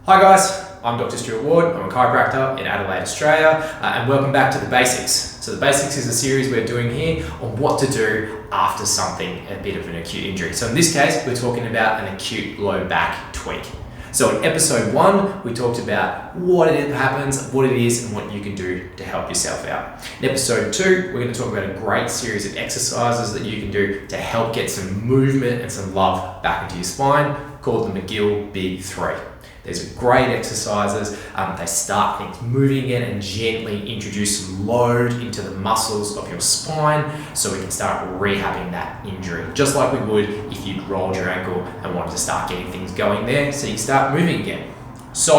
Hi guys, I'm Dr. Stewart. I'm a chiropractor in Adelaide, Australia, and welcome back to The Basics. So The Basics is a series we're doing here on what to do after something, a bit of an acute injury. So in this case, we're talking about an acute low back tweak. So in episode 1, we talked about what it happens, what it is, and what you can do to help yourself out. In episode 2, we're going to talk about a great series of exercises that you can do to help get some movement and some love back into your spine, called the McGill Big 3. These are great exercises. They start things moving again and gently introduce some load into the muscles of your spine so we can start rehabbing that injury, just like we would if you'd rolled your ankle and wanted to start getting things going there so you can start moving again. So,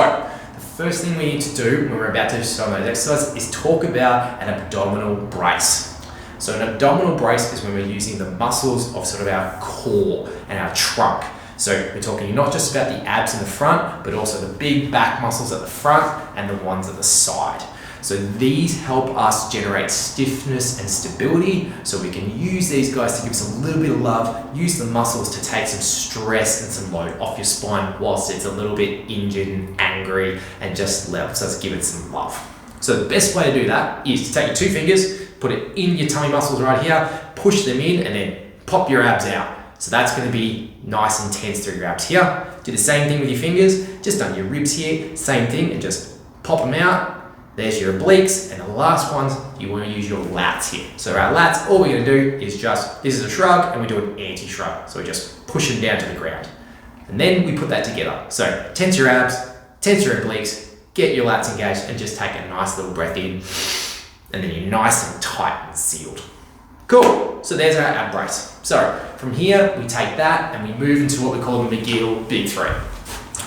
the first thing we need to do when we're about to do some of those exercises is talk about an abdominal brace. So an abdominal brace is when we're using the muscles of sort of our core and our trunk. So we're talking not just about the abs in the front, but also the big back muscles at the front and the ones at the side. So these help us generate stiffness and stability, so we can use these guys to give us a little bit of love, use the muscles to take some stress and some load off your spine whilst it's a little bit injured and angry, and just lets us give it some love. So the best way to do that is to take your 2 fingers, put it in your tummy muscles right here, push them in, and then pop your abs out. So that's going to be nice and tense through your abs here. Do the same thing with your fingers, just under your ribs here, same thing, and just pop them out. There's your obliques, and the last ones, you want to use your lats here. So our lats, all we're going to do is just, this is a shrug, and we do an anti-shrug. So we just push them down to the ground. And then we put that together. So tense your abs, tense your obliques, get your lats engaged, and just take a nice little breath in. And then you're nice and tight and sealed. Cool, so there's our ab brace. So from here, we take that and we move into what we call the McGill Big 3.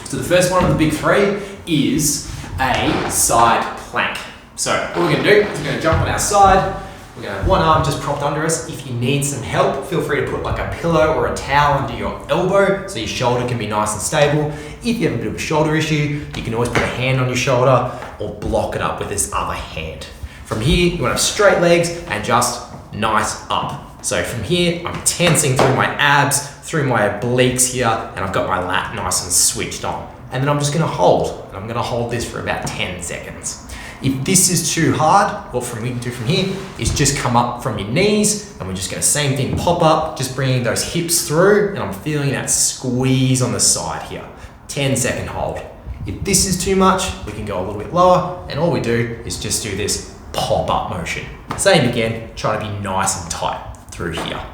So the first one of the Big 3 is a side plank. So what we're going to do is we're going to jump on our side. We're going to have one arm just propped under us. If you need some help, feel free to put like a pillow or a towel under your elbow so your shoulder can be nice and stable. If you have a bit of a shoulder issue, you can always put a hand on your shoulder or block it up with this other hand. From here, you want to have straight legs and just nice up. So from here, I'm tensing through my abs, through my obliques here, and I've got my lat nice and switched on. And then I'm just gonna hold, and I'm gonna hold this for about 10 seconds. If this is too hard, what we can do from here is just come up from your knees, and we're just gonna, same thing, pop up, just bringing those hips through, and I'm feeling that squeeze on the side here. 10-second hold. If this is too much, we can go a little bit lower, and all we do is just do this pop-up motion. Same again, try to be nice and tight through here.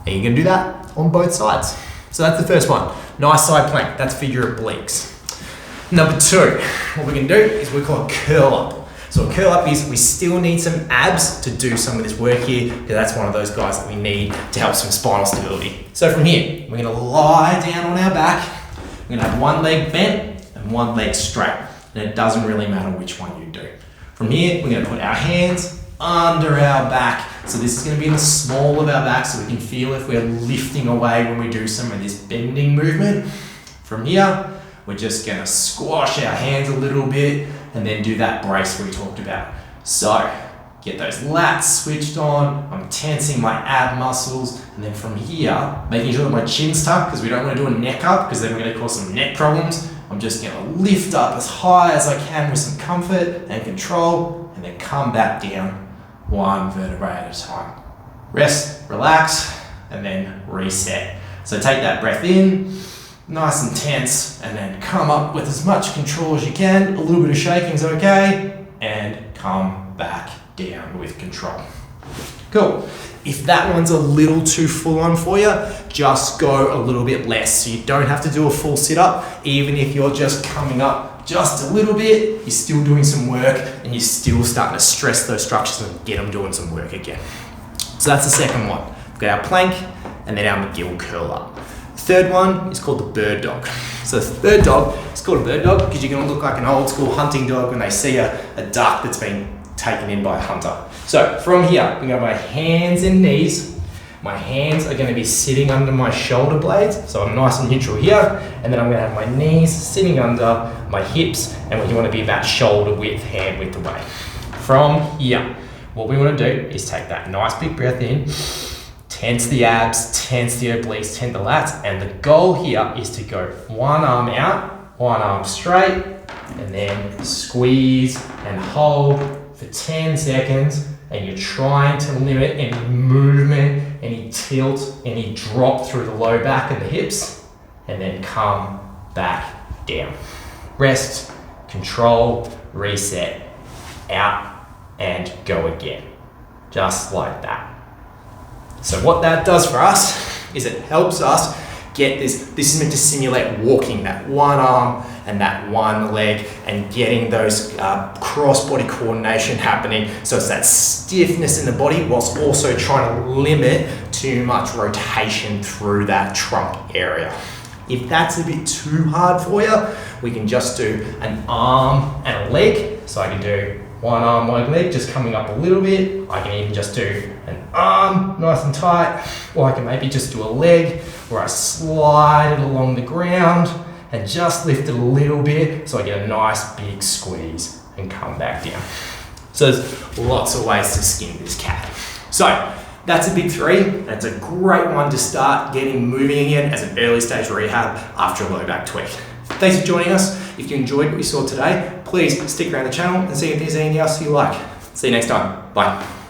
And you're gonna do that on both sides. So that's the first one. Nice side plank, that's for your obliques. Number 2, what we're gonna do is we call a curl up. So a curl up is we still need some abs to do some of this work here, because that's one of those guys that we need to help some spinal stability. So from here, we're gonna lie down on our back. We're gonna have one leg bent and one leg straight. And it doesn't really matter which one you do. From here, we're gonna put our hands under our back. So this is going to be in the small of our back so we can feel if we're lifting away when we do some of this bending movement. From here, we're just going to squash our hands a little bit and then do that brace we talked about. So get those lats switched on, I'm tensing my ab muscles, and then from here, making sure that my chin's tucked because we don't want to do a neck up because then we're going to cause some neck problems. I'm just going to lift up as high as I can with some comfort and control, and then come back down one vertebrae at a time. Rest, relax, and then reset. So take that breath in, nice and tense, and then come up with as much control as you can. A little bit of shaking is okay, and come back down with control. Cool. If that one's a little too full on for you, just go a little bit less. So you don't have to do a full sit up. Even if you're just coming up just a little bit, you're still doing some work and you're still starting to stress those structures and get them doing some work again. So that's the second one. We've got our plank and then our McGill curl up. The third one is called the bird dog. So the third dog, it's called a bird dog because you're going to look like an old school hunting dog when they see a duck that's been taken in by a hunter. So from here, I'm going to have my hands and knees. My hands are going to be sitting under my shoulder blades, so I'm nice and neutral here, and then I'm going to have my knees sitting under my hips, and you want to be about shoulder width, hand width away. From here, what we want to do is take that nice big breath in, tense the abs, tense the obliques, tense the lats, and the goal here is to go one arm out one arm straight, and then squeeze and hold for 10 seconds. And you're trying to limit any movement, any tilt, any drop through the low back and the hips, and then come back down. Rest, control, reset, out, and go again. Just like that. So what that does for us is it helps us get this is meant to simulate walking, that one arm and that one leg, and getting those cross-body coordination happening. So it's that stiffness in the body whilst also trying to limit too much rotation through that trunk area. If that's a bit too hard for you, we can just do an arm and a leg. So I can do one arm, one leg, just coming up a little bit. I can even just do an arm, nice and tight, or I can maybe just do a leg where I slide it along the ground and just lift it a little bit so I get a nice big squeeze and come back down. So there's lots of ways to skin this cat. So that's a big 3. That's a great one to start getting moving again as an early stage rehab after a low back tweak. Thanks for joining us. If you enjoyed what you saw today, please stick around the channel and see if there's anything else you like. See you next time. Bye.